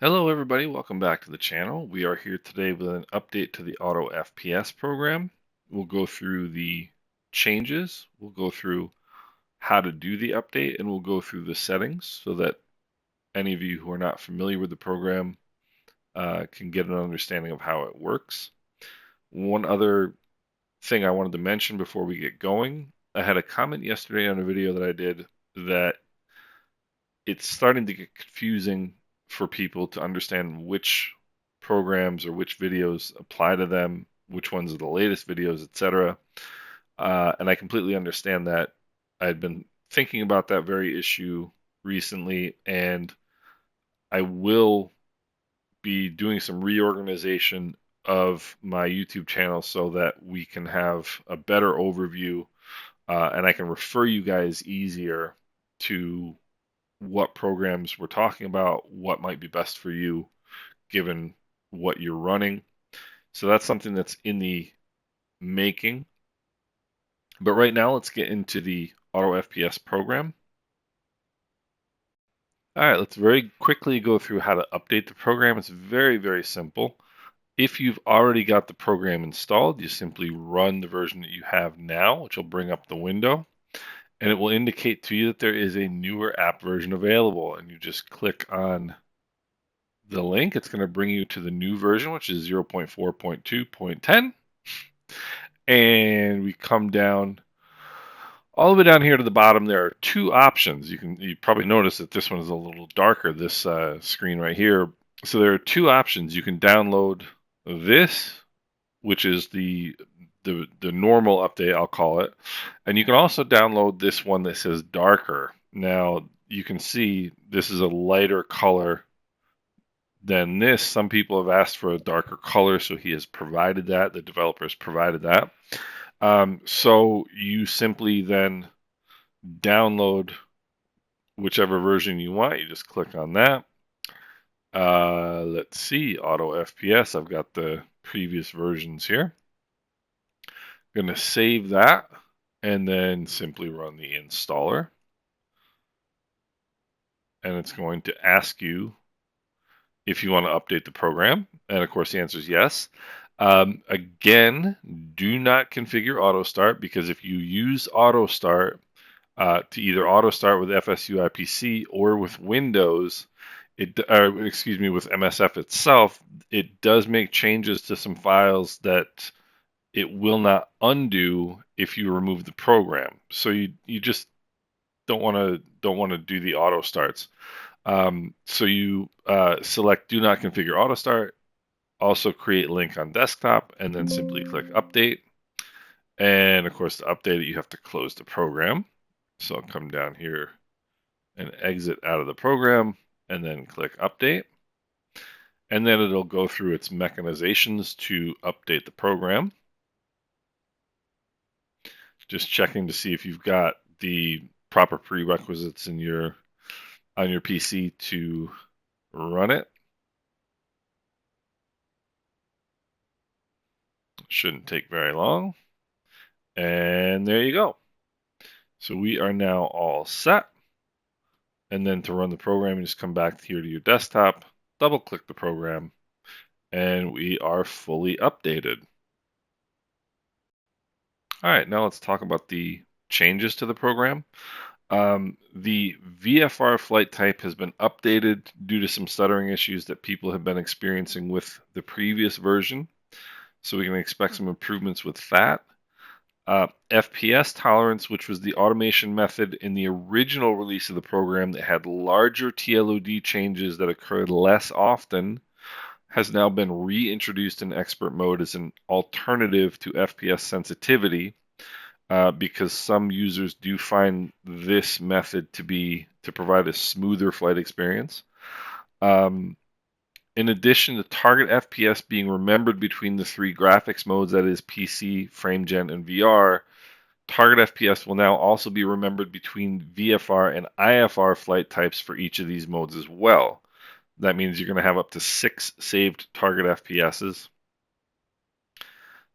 Hello everybody, welcome back to the channel. We are here today with an update to the Auto FPS program. We'll go through the changes, we'll go through how to do the update, and we'll go through the settings so that any of you who are not familiar with the program can get an understanding of how it works. One other thing I wanted to mention before we get going, I had a comment yesterday on a video that I did that it's starting to get confusing for people to understand which programs or which videos apply to them, which ones are the latest videos, etc. And I completely understand that. I've been thinking about that very issue recently, and I will be doing some reorganization of my YouTube channel so that we can have a better overview and I can refer you guys easier to what programs we're talking about, what might be best for you given what you're running. So that's something that's in the making. But right now, let's get into the Auto FPS program. All right, let's very quickly go through how to update the program. It's very, very simple. If you've already got the program installed, you simply run the version that you have now, which will bring up the window, and it will indicate to you that there is a newer app version available. And you just click on the link. It's going to bring you to the new version, which is 0.4.2.10. And we come down all the way down here to the bottom. There are two options. You probably notice that this one is a little darker, this screen right here. So there are two options. You can download this, which is the normal update, I'll call it. And you can also download this one that says darker. Now you can see this is a lighter color than this. Some people have asked for a darker color, so he has provided that. The developer has provided that. So you simply then download whichever version you want. You just click on that. Let's see, Auto FPS. I've got the previous versions here. Going to save that and then simply run the installer. And it's going to ask you if you want to update the program. And of course, the answer is yes. Again, do not configure auto start because if you use auto start to either auto start with FSUI PC or with Windows, with MSF itself, it does make changes to some files that it will not undo if you remove the program. So you just don't want to do the auto starts. So you select do not configure auto start, also create link on desktop, and then simply click update. And of course, to update it, you have to close the program. So I'll come down here and exit out of the program and then click update. And then it'll go through its mechanizations to update the program. Just checking to see if you've got the proper prerequisites on your PC to run it. Shouldn't take very long. And there you go. So we are now all set. And then to run the program, you just come back here to your desktop, double click the program, and we are fully updated. All right, now let's talk about the changes to the program. The VFR flight type has been updated due to some stuttering issues that people have been experiencing with the previous version. So we can expect some improvements with that. FPS Tolerance, which was the automation method in the original release of the program that had larger TLOD changes that occurred less often, has now been reintroduced in expert mode as an alternative to FPS sensitivity because some users do find this method to provide a smoother flight experience. In addition to Target FPS being remembered between the three graphics modes, that is PC, FrameGen, and VR, Target FPS will now also be remembered between VFR and IFR flight types for each of these modes as well. That means you're going to have up to 6 saved Target FPSs.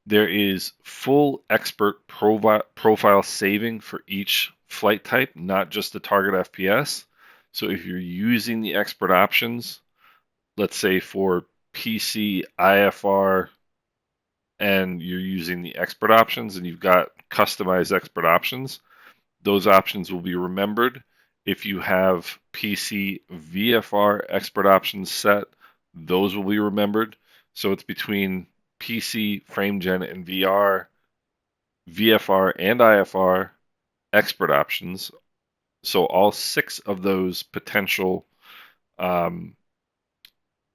There is full expert profile saving for each flight type, not just the Target FPS. So if you're using the expert options, let's say for PC, IFR, and you're using the expert options and you've got customized expert options, those options will be remembered. If you have PC VFR expert options set, those will be remembered. So it's between PC, FrameGen, and VR, VFR, and IFR expert options. So all 6 of those um,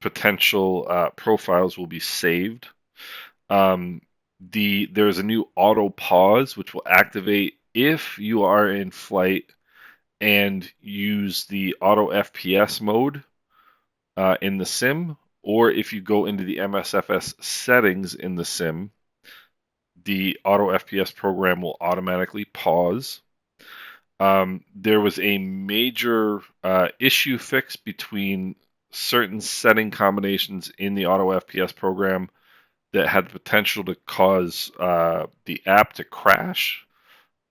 potential profiles will be saved. Um, there's a new auto pause which will activate if you are in flight and use the Auto FPS mode in the sim, or if you go into the MSFS settings in the sim, the Auto FPS program will automatically pause. There was a major issue fix between certain setting combinations in the Auto FPS program that had the potential to cause the app to crash.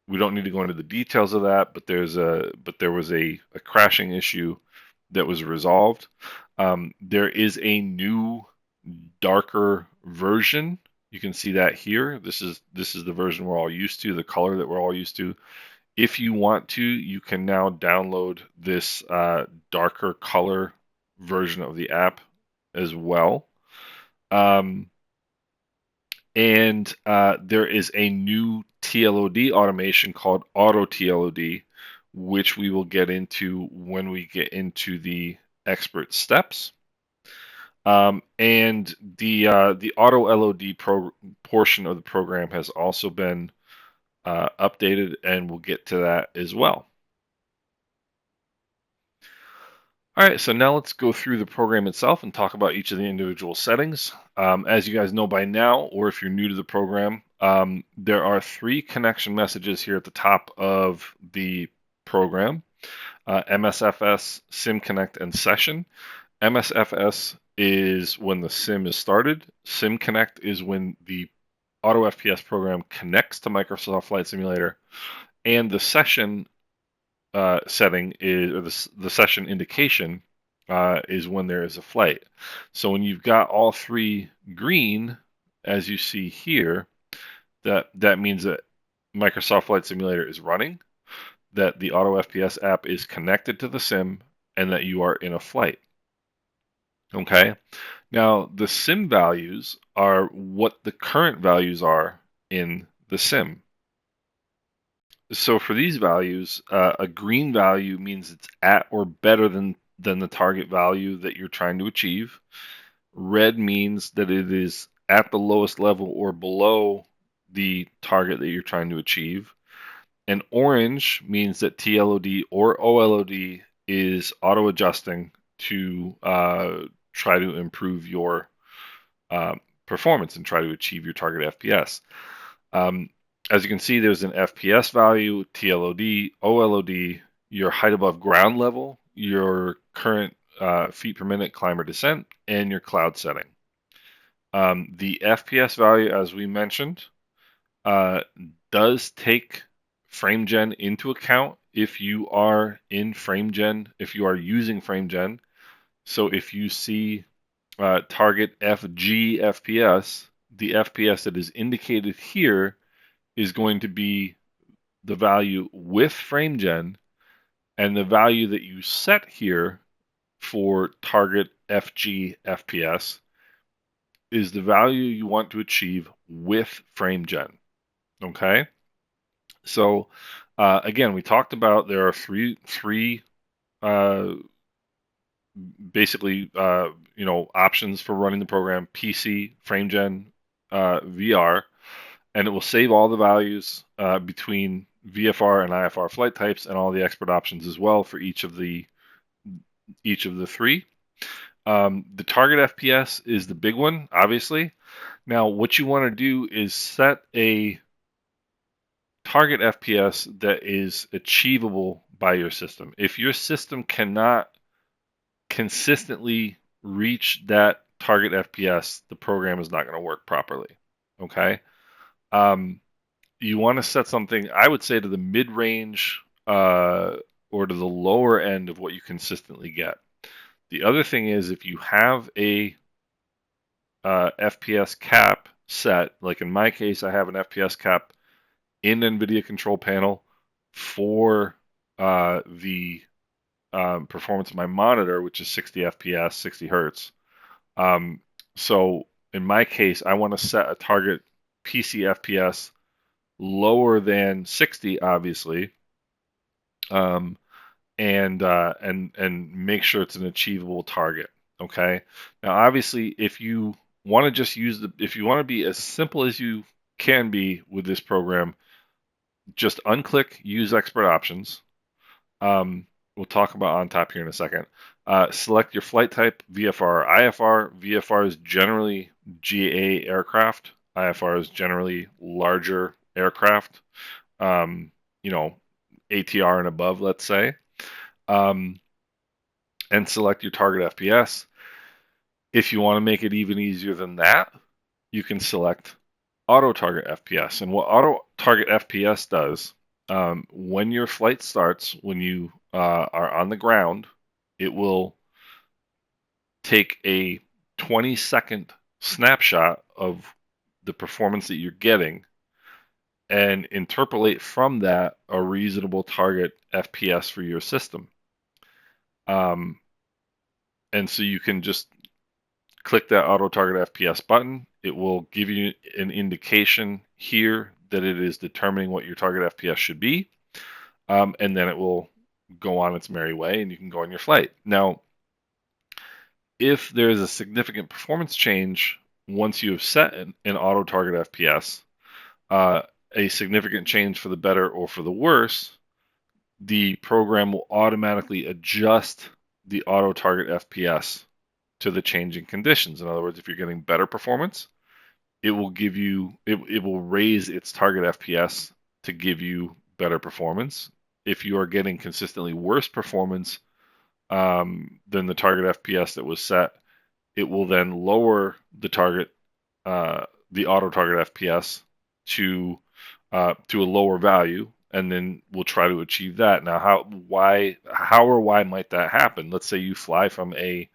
We don't need to go into the details of that, but there was a crashing issue that was resolved. There is a new darker version. You can see that here. This is the version we're all used to, the color that we're all used to. If you want to, you can now download this darker color version of the app as well. Um, and there is a new TLOD automation called Auto TLOD, which we will get into when we get into the expert steps. And the Auto LOD portion of the program has also been updated, and we'll get to that as well. All right, so now let's go through the program itself and talk about each of the individual settings. As you guys know by now, or if you're new to the program, there are 3 connection messages here at the top of the program: MSFS, Sim Connect, and Session. MSFS is when the sim is started. Sim Connect is when the Auto FPS program connects to Microsoft Flight Simulator, and the session setting is, or the session indication is when there is a flight. So when you've got all 3 green, as you see here, that means that Microsoft Flight Simulator is running, that the Auto FPS app is connected to the sim, and that you are in a flight. Okay. Now the sim values are what the current values are in the sim. So for these values, a green value means it's at or better than the target value that you're trying to achieve. Red means that it is at the lowest level or below the target that you're trying to achieve. And orange means that TLOD or OLOD is auto adjusting to try to improve your uh, performance and try to achieve your target FPS. Um, as you can see, there's an FPS value, TLOD, OLOD, your height above ground level, your current feet per minute climb or descent, and your cloud setting. The FPS value, as we mentioned, uh, does take FrameGen into account if you are in FrameGen, if you are using FrameGen. So if you see target FG FPS, the FPS that is indicated here is going to be the value with FrameGen, and the value that you set here for target FG FPS is the value you want to achieve with FrameGen. Okay, so again, we talked about there are three uh, basically options for running the program: PC, FrameGen, VR, and it will save all the values between VFR and IFR flight types and all the expert options as well for each of the 3. The target FPS is the big one, obviously. Now, what you want to do is set a target FPS that is achievable by your system. If your system cannot consistently reach that target FPS, the program is not going to work properly. Okay. You want to set something, I would say, to the mid-range or to the lower end of what you consistently get. The other thing is if you have a FPS cap set, like in my case, I have an FPS cap in NVIDIA control panel for the performance of my monitor, which is 60 FPS, 60 hertz. So in my case, I want to set a target PC FPS lower than 60, obviously, um, and make sure it's an achievable target. Okay. Now, obviously, if you want to just if you want to be as simple as you can be with this program, just unclick Use Expert Options. We'll talk about on top here in a second. Select your flight type, VFR or IFR. VFR is generally GA aircraft. IFR is generally larger aircraft. Um, you know, ATR and above, let's say. Um, and select your target FPS. If you want to make it even easier than that, you can select Auto Target FPS. And what Auto Target FPS does, when your flight starts, when you are on the ground, it will take a 20-second snapshot of the performance that you're getting and interpolate from that a reasonable target FPS for your system. And so you can just click that Auto Target FPS button. It will give you an indication here that it is determining what your target FPS should be. And then it will go on its merry way and you can go on your flight. Now, if there is a significant performance change once you have set an auto target FPS, a significant change for the better or for the worse, the program will automatically adjust the auto target FPS to the changing conditions. In other words, if you're getting better performance, it will give you it will raise its target FPS to give you better performance. If you are getting consistently worse performance than the target FPS that was set, it will then lower the target the auto target FPS to a lower value, and then we'll try to achieve that. Now, how or why might that happen? Let's say you fly from a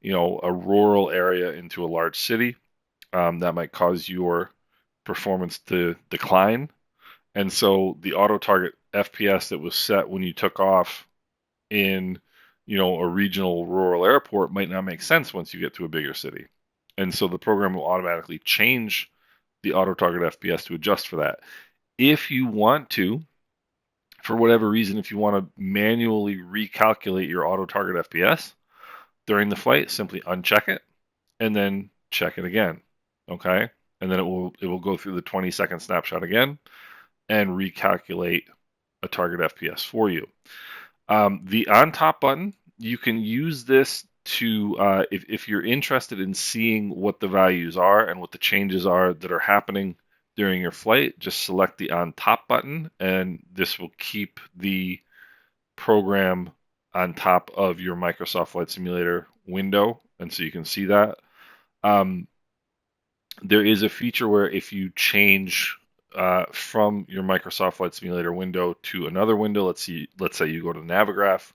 rural area into a large city. That might cause your performance to decline. And so the auto target FPS that was set when you took off in, a regional rural airport might not make sense once you get to a bigger city. And so the program will automatically change the auto target FPS to adjust for that. If you want to, for whatever reason, if you want to manually recalculate your auto target FPS during the flight, simply uncheck it and then check it again. Okay? And then it will go through the 20-second snapshot again and recalculate a target FPS for you. The on top button, you can use this to, if you're interested in seeing what the values are and what the changes are that are happening during your flight, just select the on top button and this will keep the program on top of your Microsoft Flight Simulator window. And so you can see that. There is a feature where if you change from your Microsoft Flight Simulator window to another window, let's say you go to Navigraph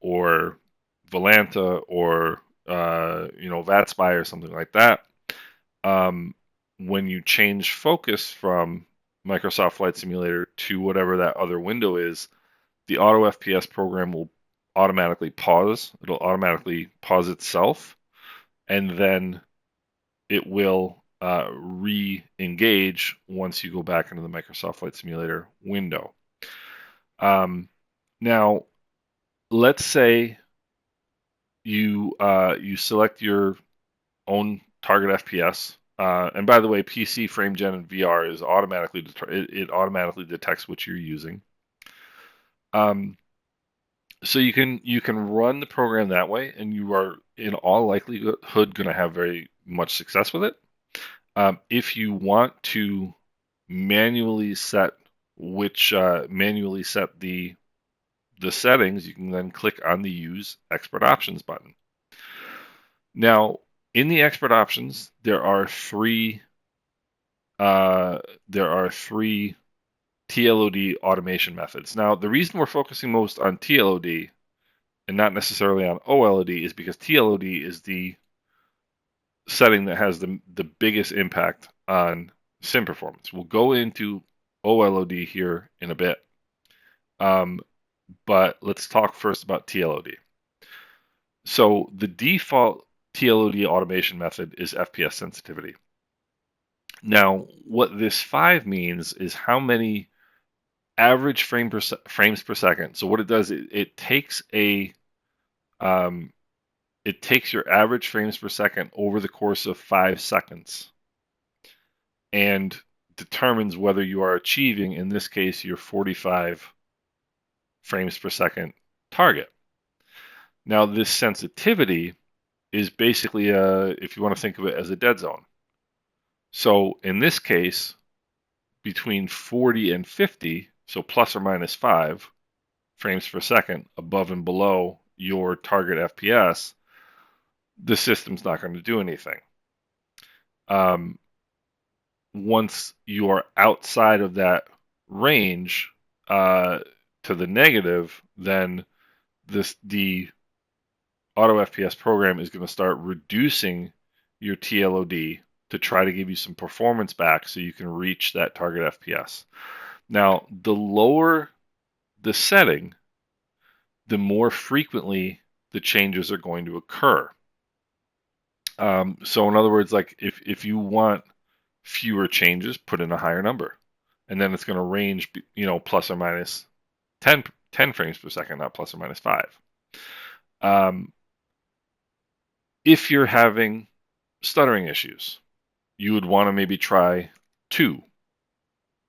or Volanta or VATSPY or something like that. When you change focus from Microsoft Flight Simulator to whatever that other window is, the Auto FPS program will automatically pause. It'll automatically pause itself, and then it will re-engage once you go back into the Microsoft Flight Simulator window. Now, let's say you select your own target FPS. And by the way, PC, FrameGen, and VR is automatically it automatically detects what you're using. So you can run the program that way, and you are in all likelihood going to have very much success with it. If you want to manually set the settings, you can then click on the Use Expert Options button. Now, in the Expert Options, there are three TLOD automation methods. Now, the reason we're focusing most on TLOD and not necessarily on OLOD is because TLOD is the setting that has the biggest impact on sim performance. We'll go into OLOD here in a bit, but let's talk first about TLOD. So the default TLOD automation method is FPS sensitivity. Now, what this 5 means is how many average frames per second. So what it does, it takes it takes your average frames per second over the course of 5 seconds and determines whether you are achieving, in this case, your 45 frames per second target. Now, this sensitivity is basically if you want to think of it as a dead zone. So in this case, between 40 and 50, so plus or minus 5 frames per second above and below your target FPS, the system's not going to do anything. Once you are outside of that range to the negative, then the Auto FPS program is going to start reducing your TLOD to try to give you some performance back so you can reach that target FPS. Now, the lower the setting, the more frequently the changes are going to occur. So in other words, like if you want fewer changes, put in a higher number. And then it's going to range, plus or minus 10 frames per second, not plus or minus 5. If you're having stuttering issues, you would want to maybe try 2.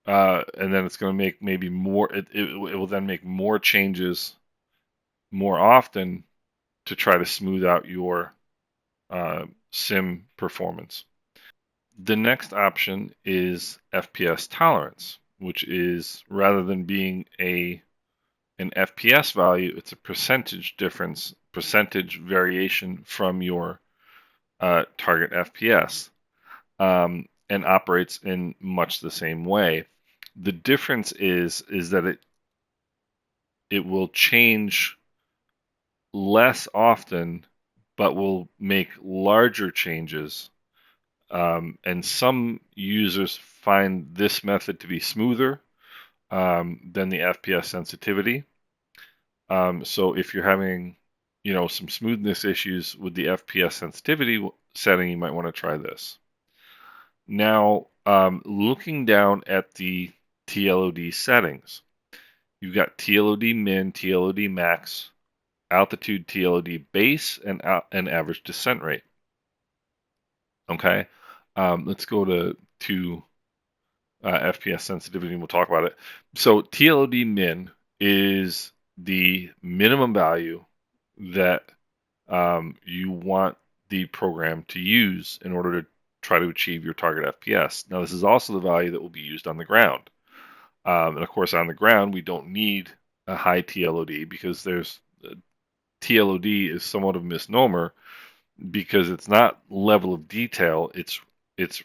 And then it's going to make maybe more, it will then make more changes more often to try to smooth out your sim performance. The next option is FPS tolerance, which is rather than being an FPS value, it's a percentage difference, percentage variation from your target FPS, and operates in much the same way. The difference is that it will change less often, but will make larger changes. And some users find this method to be smoother than the FPS sensitivity. So if you're having, some smoothness issues with the FPS sensitivity setting, you might want to try this. Now, looking down at the TLOD settings, you've got TLOD min, TLOD max, altitude TLOD base, and average descent rate. Okay, let's go to FPS sensitivity and we'll talk about it. So TLOD min is the minimum value that you want the program to use in order to try to achieve your target FPS. Now, this is also the value that will be used on the ground. And of course, on the ground, we don't need a high TLOD because TLOD is somewhat of a misnomer because it's not level of detail, it's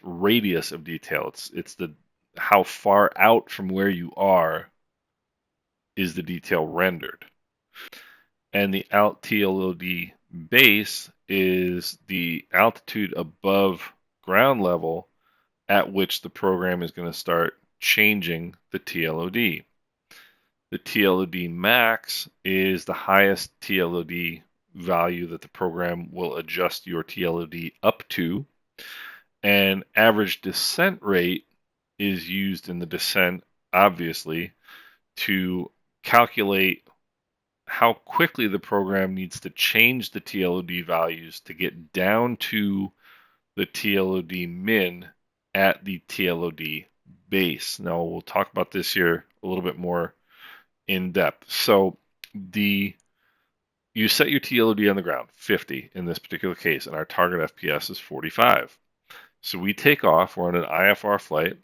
radius of detail. It's the how far out from where you are is the detail rendered. And the alt TLOD base is the altitude above ground level at which the program is going to start changing the TLOD. The TLOD max is the highest TLOD value that the program will adjust your TLOD up to. And average descent rate is used in the descent, obviously, to calculate how quickly the program needs to change the TLOD values to get down to the TLOD min at the TLOD base. Now, we'll talk about this here a little bit more in depth. So you set your TLOD on the ground, 50 in this particular case, and our target FPS is 45. So we take off, we're on an IFR flight,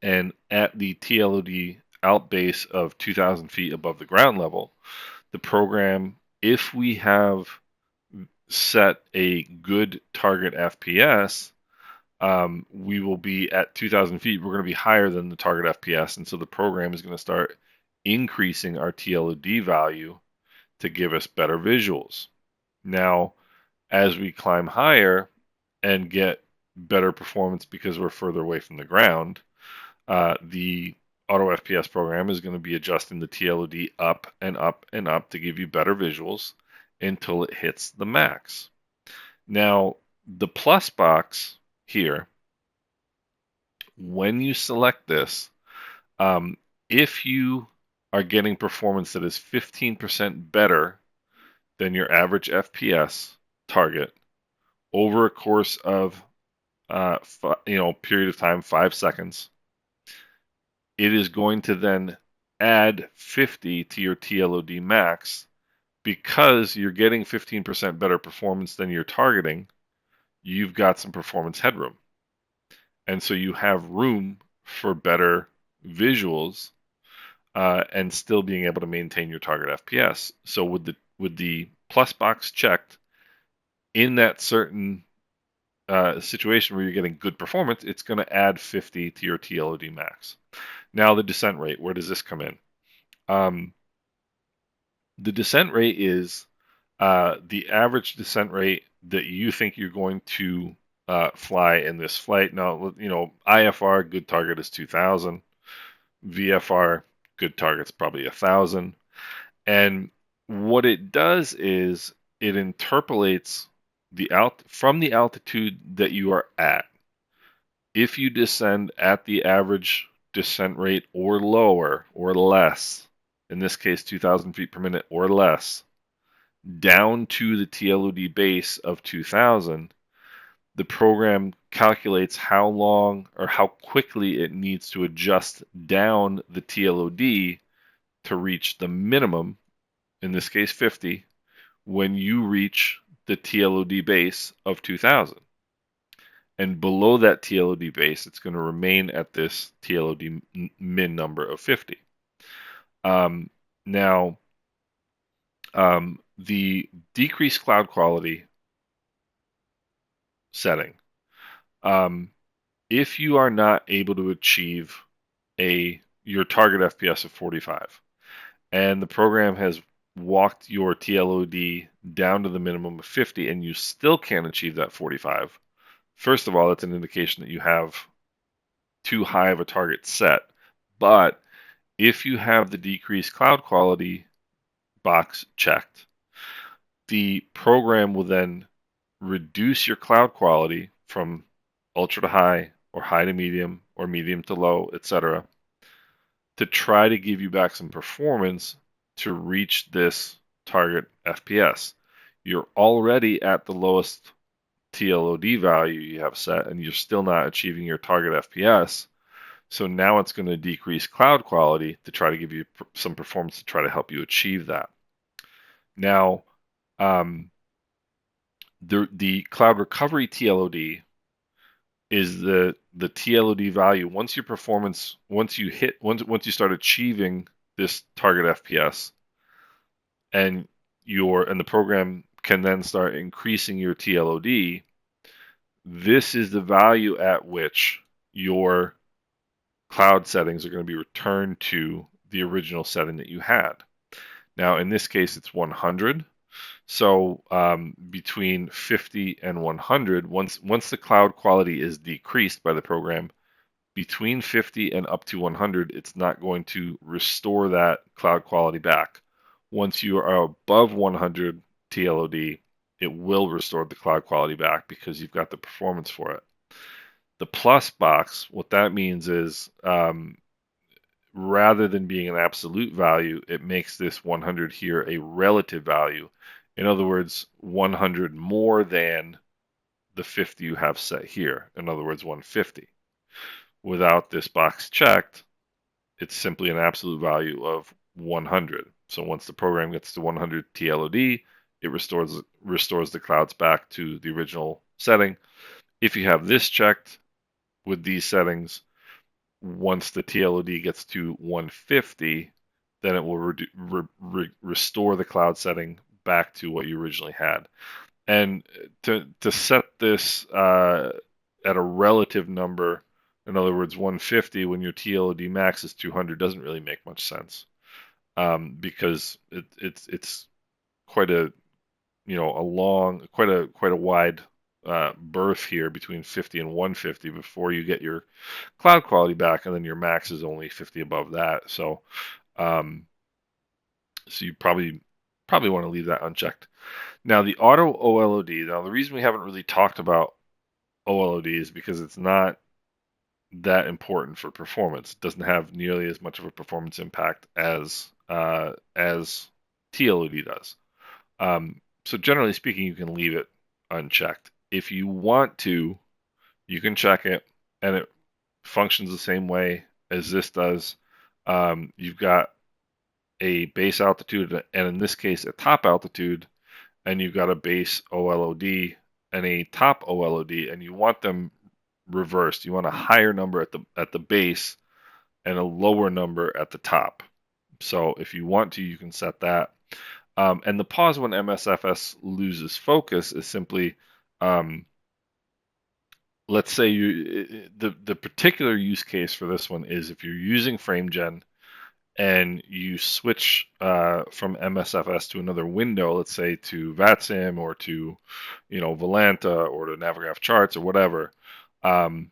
and at the TLOD out base of 2,000 feet above the ground level, the program, if we have set a good target FPS, we will be at 2,000 feet. We're going to be higher than the target FPS, and so the program is going to start increasing our TLOD value to give us better visuals. Now, as we climb higher and get better performance because we're further away from the ground, the Auto FPS program is going to be adjusting the TLOD up and up and up to give you better visuals until it hits the max. Now, the plus box here, when you select this, if you are getting performance that is 15% better than your average FPS target over a course of period of time, 5 seconds, it is going to then add 50 to your TLOD max because you're getting 15% better performance than you're targeting. You've got some performance headroom, and so you have room for better visuals and still being able to maintain your target FPS. So with the plus box checked in that certain situation where you're getting good performance, it's going to add 50 to your TLOD max. Now the descent rate, where does this come in? The descent rate is the average descent rate that you think you're going to fly in this flight. Now, IFR good target is 2,000. VFR good target's probably 1,000. And what it does is it interpolates from the altitude that you are at. If you descend at the average descent rate or lower or less, in this case 2,000 feet per minute or less, down to the TLOD base of 2,000, the program calculates how long or how quickly it needs to adjust down the TLOD to reach the minimum, in this case 50, when you reach the TLOD base of 2,000. And below that TLOD base, it's going to remain at this TLOD min number of 50. Now, the decreased cloud quality setting, if you are not able to achieve your target FPS of 45, and the program has walked your TLOD down to the minimum of 50, and you still can't achieve that 45, first of all, that's an indication that you have too high of a target set. But if you have the decreased cloud quality box checked, the program will then reduce your cloud quality from ultra to high or high to medium or medium to low, etc., to try to give you back some performance to reach this target FPS. You're already at the lowest TLOD value you have set, and you're still not achieving your target FPS. So now it's going to decrease cloud quality to try to give you some performance to try to help you achieve that. Now, the cloud recovery TLOD is the TLOD value once you start achieving this target FPS, and the program can then start increasing your TLOD. This is the value at which your cloud settings are going to be returned to the original setting that you had. Now, in this case, it's 100. So between 50 and 100, once the cloud quality is decreased by the program, between 50 and up to 100, it's not going to restore that cloud quality back. Once you are above 100 TLOD, it will restore the cloud quality back because you've got the performance for it. The plus box, what that means is rather than being an absolute value, it makes this 100 here a relative value. In other words, 100 more than the 50 you have set here. In other words, 150. Without this box checked, it's simply an absolute value of 100. So once the program gets to 100 TLOD, it restores the clouds back to the original setting. If you have this checked with these settings, once the TLOD gets to 150, then it will restore the cloud setting back to what you originally had. And to set this at a relative number, in other words, 150 when your TLOD max is 200 doesn't really make much sense because it's quite a quite a wide berth here between 50 and 150 before you get your cloud quality back, and then your max is only 50 above that. Um, so you probably want to leave that unchecked. Now the auto OLOD. Now the reason we haven't really talked about OLOD is because it's not that important for performance. It doesn't have nearly as much of a performance impact as TLOD does. So generally speaking, you can leave it unchecked. If you want to, you can check it, and it functions the same way as this does. You've got a base altitude, and in this case, a top altitude, and you've got a base OLOD and a top OLOD, and you want them reversed. You want a higher number at the base and a lower number at the top. So if you want to, you can set that. And the pause when MSFS loses focus is simply, let's say the particular use case for this one is if you're using FrameGen and you switch from MSFS to another window, let's say to VATSIM or to, Volanta or to Navigraph Charts or whatever, and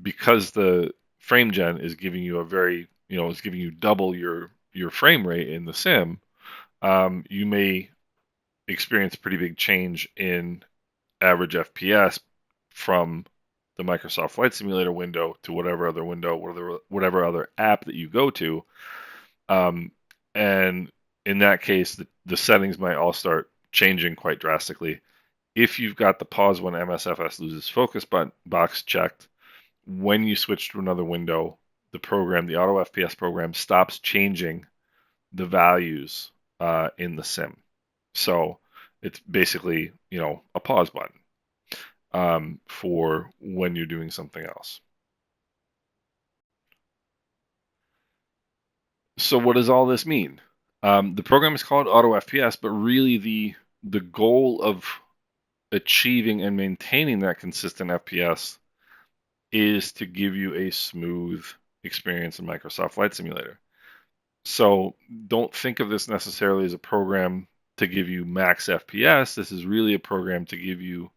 because the FrameGen is giving you is giving you double your frame rate in the sim, you may experience a pretty big change in average FPS from the Microsoft Flight Simulator window to whatever other window, whatever other app that you go to. And in that case, the settings might all start changing quite drastically. If you've got the pause when MSFS loses focus box checked, when you switch to another window, the Auto FPS program, stops changing the values in the sim. So it's basically, a pause button for when you're doing something else. So what does all this mean? The program is called Auto FPS, but really the goal of achieving and maintaining that consistent FPS is to give you a smooth experience in Microsoft Flight Simulator. So don't think of this necessarily as a program to give you max FPS. This is really a program to give you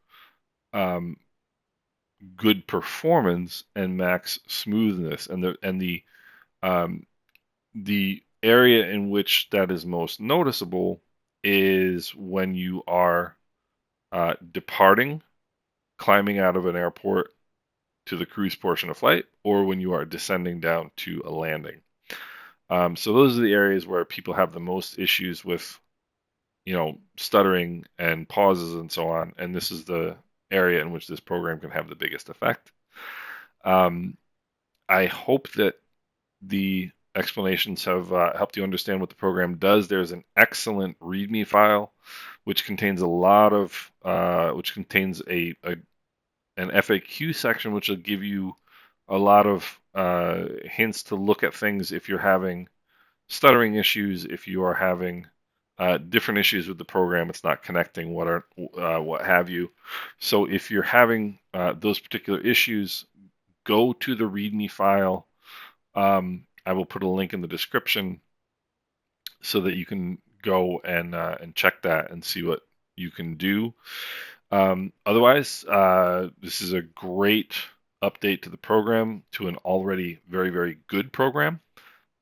good performance and max smoothness. And the area in which that is most noticeable is when you are departing, climbing out of an airport to the cruise portion of flight, or when you are descending down to a landing. So those are the areas where people have the most issues with, stuttering and pauses and so on. And this is the area in which this program can have the biggest effect. I hope that the explanations have helped you understand what the program does. There's an excellent README file which contains which contains an FAQ section, which will give you a lot of hints to look at things if you're having stuttering issues, if you are having different issues with the program, it's not connecting, what have you. So if you're having those particular issues, go to the README file. I will put a link in the description so that you can go and check that and see what you can do. Otherwise, this is a great update to the program, to an already very, very good program.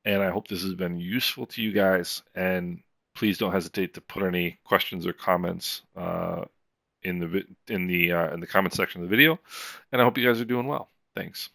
And I hope this has been useful to you guys. And please don't hesitate to put any questions or comments in the comment section of the video. And I hope you guys are doing well. Thanks.